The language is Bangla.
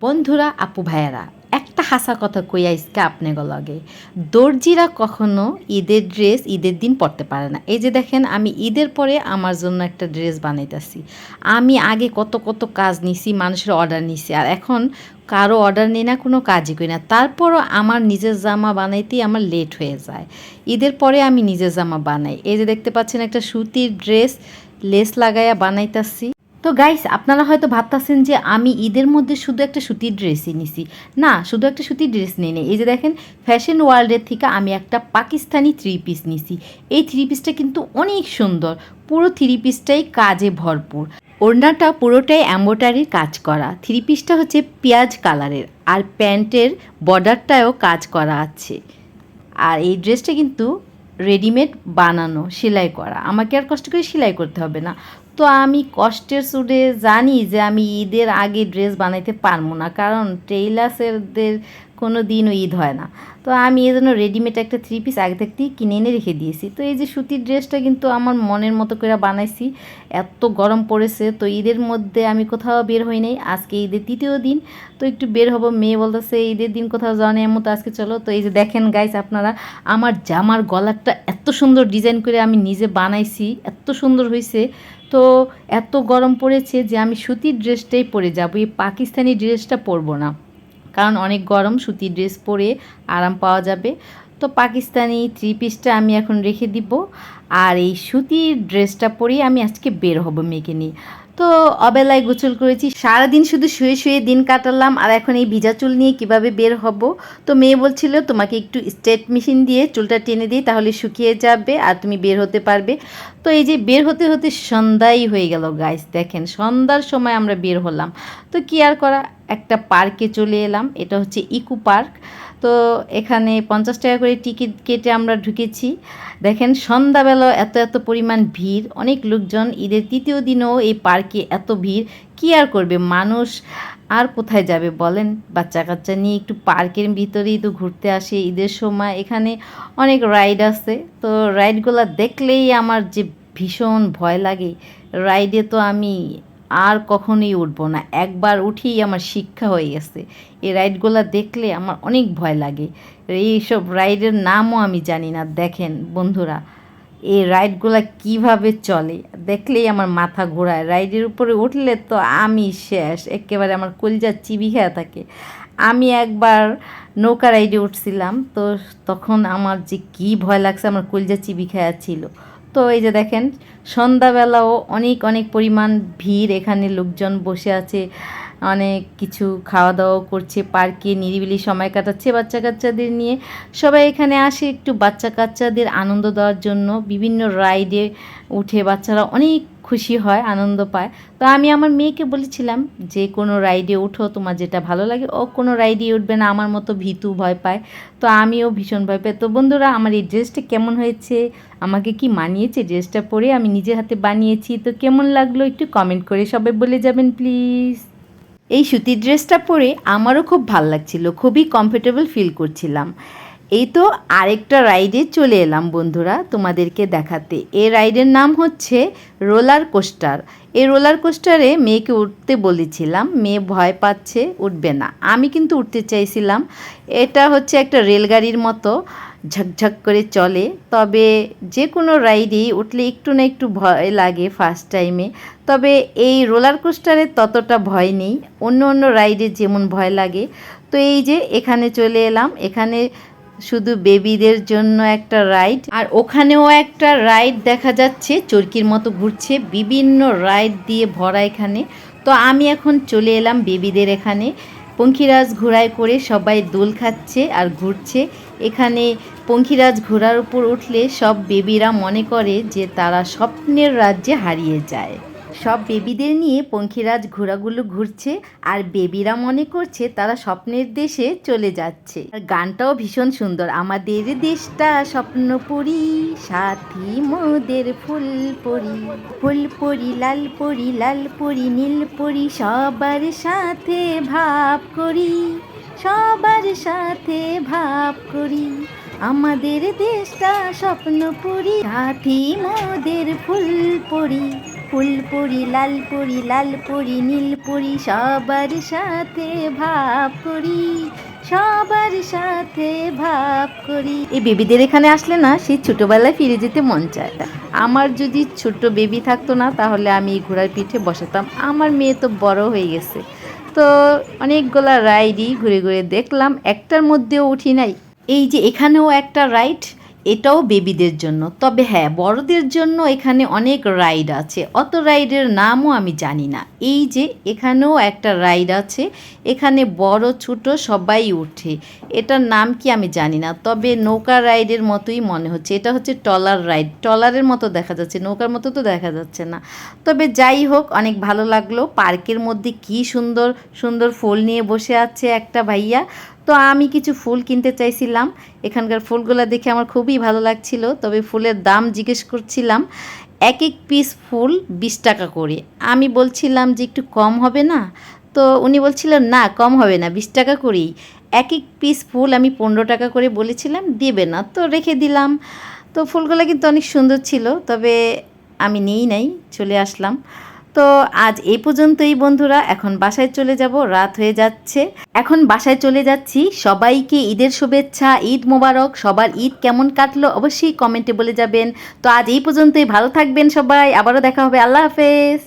বন্ধুরা আপু ভাইয়ারা একটা হাসা কথা কই আইসকে আপনাকে লগে দর্জিরা কখনো ঈদের ড্রেস ঈদের দিন পরতে পারে না। এই যে দেখেন আমি ঈদের পরে আমার জন্য একটা ড্রেস বানাইতেছি। আমি আগে কত কত কাজ নিছি, মানুষের অর্ডার নিছি, আর এখন কারো অর্ডার নিই না, কোনো কাজই করি না। তারপরও আমার নিজের জামা বানাইতেই আমার লেট হয়ে যায়। ঈদের পরে আমি নিজের জামা বানাই। এই যে দেখতে পাচ্ছেন একটা সুতির ড্রেস লেস লাগাইয়া বানাইতাছি। তো গাইস, আপনারা হয়তো ভাবতেছেন যে আমি ঈদের মধ্যে শুধু একটা সুতির ড্রেসই নিছি। না, শুধু একটা সুতির ড্রেস নেই নেই, এই যে দেখেন ফ্যাশন ওয়ার্ল্ডের থেকে আমি একটা পাকিস্তানি থ্রি পিস নিছি। এই থ্রি পিসটা কিন্তু অনেক সুন্দর, পুরো থ্রি পিসটাই কাজে ভরপুর। ওড়নাটা পুরোটাই এম্ব্রয়ডারির কাজ করা। থ্রি পিসটা হচ্ছে পেঁয়াজ কালারের, আর প্যান্টের বর্ডারটায়ও কাজ করা আছে। আর এই ড্রেসটা কিন্তু রেডিমেড বানানো, সেলাই করা, আমাকে আর কষ্ট করে সেলাই করতে হবে না। তো আমি কষ্টের সুরে জানি যে আমি ঈদের আগে ড্রেস বানাইতে পারবো না, কারণ টেইলার্সেরদের কোনো দিনও ঈদ হয় না। তো আমি এই জন্য রেডিমেড একটা থ্রি পিস আগে থাকতেই কিনে এনে রেখে দিয়েছি। তো এই যে সুতির ড্রেসটা কিন্তু আমার মনের মতো করে বানাইছি। এত গরম পড়েছে, তো ঈদের মধ্যে আমি কোথাও বের হই নাই। আজকে ঈদের তৃতীয় দিন, তো একটু বের হবো। মেয়ে বলতেছে ঈদের দিন কোথাও যাওয়া নেই, এমন তো আজকে চলো। তো এই যে দেখেন গাইস, আপনারা আমার জামার গলারটা এত সুন্দর ডিজাইন করে আমি নিজে বানাইছি, এত সুন্দর হয়েছে। তো এত গরম পড়েছে যে আমি সুতির ড্রেসটাই পরে যাবো, এই পাকিস্তানি ড্রেসটা পরবো না, কারণ অনেক গরম। সুতির ড্রেস পরে আরাম পাওয়া যাবে। তো পাকিস্তানি থ্রি পিসটা আমি এখন রেখে দিব, আর এই সুতির ড্রেসটা পরেই আমি আজকে বের হব মেয়েকে নিয়ে। তো অবেলায় গোসল করেছি, সারাদিন শুধু শুয়ে শুয়ে দিন কাটালাম, আর এখন এই ভিজা চুল নিয়ে কিভাবে বের হব। তো মেয়ে বলছিল তোমাকে একটু স্ট্রেট মেশিন দিয়ে চুলটা টেনে দিই, তাহলে শুকিয়ে যাবে আর তুমি বের হতে পারবে। তো এই যে বের হতে হতে সন্ধ্যাই হয়ে গেল গাইস, দেখেন সন্ধ্যার সময় আমরা বের হলাম। তো কি আর করা, একটা পার্কে চলে এলাম। এটা হচ্ছে ইকো পার্ক। তো এখানে 50 টাকা করে টিকিট কেটে আমরা ঢুকেছি। দেখেন সন্ধ্যাবেলা এত এত পরিমাণ ভিড়, অনেক লোকজন। ঈদের তৃতীয় দিনেও এই পার্কে এত ভিড়, কী আর করবে মানুষ, আর কোথায় যাবে বলেন। বাচ্চা কাচ্চা নিয়ে একটু পার্কের ভিতরেই তো ঘুরতে আসে ঈদের সময়। এখানে অনেক রাইড আছে, তো রাইডগুলো দেখলেই আমার যে ভীষণ ভয় লাগে। রাইডে তো আমি আর কখনোই উঠবো না, একবার উঠেই আমার শিক্ষা হয়ে গেছে। এই রাইডগুলো দেখলে আমার অনেক ভয় লাগে। এইসব রাইডের নামও আমি জানি না। দেখেন বন্ধুরা, এই রাইডগুলো কিভাবে চলে দেখলেই আমার মাথা ঘোরায়। রাইডের উপরে উঠলে তো আমি শেষ, একেবারে আমার কলিজা চিবি খেয়ে থাকে। আমি একবার নৌকা রাইডে উঠছিলাম, তো তখন আমার যে কী ভয় লাগছে, আমার কলিজা চিবি খেয়া ছিল। তো এই যে দেখেন সন্ধ্যাবেলাও অনেক অনেক পরিমাণ ভিড়, এখানে লোকজন বসে আছে, অনেক কিছু খাওয়া দাওয়া করছে, পার্কে নিরিবিলি সময় কাটাচ্ছে বাচ্চা কাচ্চাদের নিয়ে। সবাই এখানে আসে একটু বাচ্চা কাচ্চাদের আনন্দ দেওয়ার জন্য। বিভিন্ন রাইডে উঠে বাচ্চারা অনেক খুশি হয়, আনন্দ পায়। তো আমি আমার মেয়েকে বলেছিলাম যে কোনো রাইডে উঠো, তোমার যেটা ভালো লাগে। ও কোনো রাইডেই উঠবে না, আমার মতো ভীতু, ভয় পায়। তো আমিও ভীষণ ভয় পাই। তো বন্ধুরা, আমার এই ড্রেসটা কেমন হয়েছে, আমাকে কি মানিয়েছে, ড্রেসটা পরে আমি নিজের হাতে বানিয়েছি, তো কেমন লাগলো একটু কমেন্ট করে সবাই বলে যাবেন প্লিজ। এই সুতির ড্রেসটা পরে আমারও খুব ভাল লাগছিল, খুবই কমফোর্টেবল ফিল করছিলাম। এই তো আরেকটা রাইডে চলে এলাম বন্ধুরা তোমাদেরকে দেখাতে। এই রাইডের নাম হচ্ছে রোলার কোস্টার। এই রোলার কোস্টারে মেয়েকে উঠতে বলেছিলাম, মেয়ে ভয় পাচ্ছে, উঠবে না। আমি কিন্তু উঠতে চাইছিলাম। এটা হচ্ছে একটা রেলগাড়ির মতো, ঝকঝক করে চলে। তবে যে কোনো রাইডেই উঠলে একটু না একটু ভয় লাগে ফার্স্ট টাইমে। তবে এই রোলার কোস্টারে ততটা ভয় নেই, অন্য অন্য রাইডে যেমন ভয় লাগে। তো এই যে এখানে চলে এলাম, এখানে শুধু বেবিদের জন্য একটা রাইড, আর ওখানেও একটা রাইড দেখা যাচ্ছে চরকির মতো ঘুরছে, বিভিন্ন রাইড দিয়ে ভরা এখানে। তো আমি এখন চলে এলাম বেবিদের এখানে। পঙ্খিরাজ ঘোড়ায় করে সবাই দোল খাচ্ছে আর ঘুরছে। এখানে পঙ্খিরাজ ঘোড়ার উপর উঠলে সব বেবিরা মনে করে যে তারা স্বপ্নের রাজ্যে হারিয়ে যায়। সব বেবিদের নিয়ে পঙ্খিরাজ ঘোড়াগুলো ঘুরছে, আর বেবিরা মনে করছে তারা স্বপ্নের দেশে চলে যাচ্ছে। আর গানটাও ভীষণ সুন্দর, আমাদের দেশটা স্বপ্নপুরী, সাথী মোদের ফুলপরি, ফুলপরি লাল পরি, লাল পরি নীল পরি, সবার সাথে ভাব করি, সবার সাথে ভাব করি, আমাদের দেশটা স্বপ্নপুরী, সাথী মোদের ফুলপরি। ফুলপুরি লালপুরি লালপুরি নীলপুরি সবার সাথে ভাব করি, সবার সাথে ভাব করি। এই বেবিদের এখানে আসলে না সেই ছোটোবেলায় ফিরে যেতে মন চায়। আমার যদি ছোট বেবি থাকতো না তাহলে আমি এই ঘোড়ার পিঠে বসাতাম। আমার মেয়ে তো বড় হয়ে গেছে, তো অনেকগুলা রাইডই ঘুরে ঘুরে দেখলাম, একটার মধ্যেও উঠি নাই। এই যে এখানেও একটা রাইড, এটাও বেবিদের জন্য। তবে হ্যাঁ, বড়দের জন্য এখানে অনেক রাইড আছে, অত রাইডের নামও আমি জানি না। এই যে এখানেও একটা রাইড আছে, এখানে বড় ছোট সবাই উঠে। এটার নাম কি আমি জানি না, তবে নৌকা রাইডের মতোই মনে হচ্ছে। এটা হচ্ছে ট্রলার রাইড, ট্রলারের মতো দেখা যাচ্ছে, নৌকার মতো তো দেখা যাচ্ছে না। তবে যাই হোক, অনেক ভালো লাগলো। পার্কের মধ্যে কি সুন্দর সুন্দর ফুল নিয়ে বসে আছে একটা ভাইয়া। তো আমি কিছু ফুল কিনতে চাইছিলাম, এখানকার ফুলগুলো দেখে আমার খুবই ভালো লাগছিল। তবে ফুলের দাম জিজ্ঞেস করছিলাম, এক এক পিস ফুল 20 টাকা করে। আমি বলছিলাম যে একটু কম হবে না, তো উনি বলছিলেন না কম হবে না, 20 টাকা করেই। এক এক পিস ফুল আমি 15 টাকা করে বলেছিলাম, দেবে না, তো রেখে দিলাম। তো ফুলগুলো কিন্তু অনেক সুন্দর ছিল, তবে আমি নিই নাই, চলে আসলাম। তো আজ এই পর্যন্তই বন্ধুরা, এখন বাসায় চলে যাব, রাত হয়ে যাচ্ছে। এখন বাসায় চলে যাচ্ছি। সবাইকে ঈদের শুভেচ্ছা, ঈদ মোবারক। সবার ঈদ কেমন কাটলো অবশ্যই কমেন্টে বলে যাবেন। তো আজ এই পর্যন্তই, ভালো থাকবেন সবাই, আবারও দেখা হবে, আল্লাহ হাফেজ।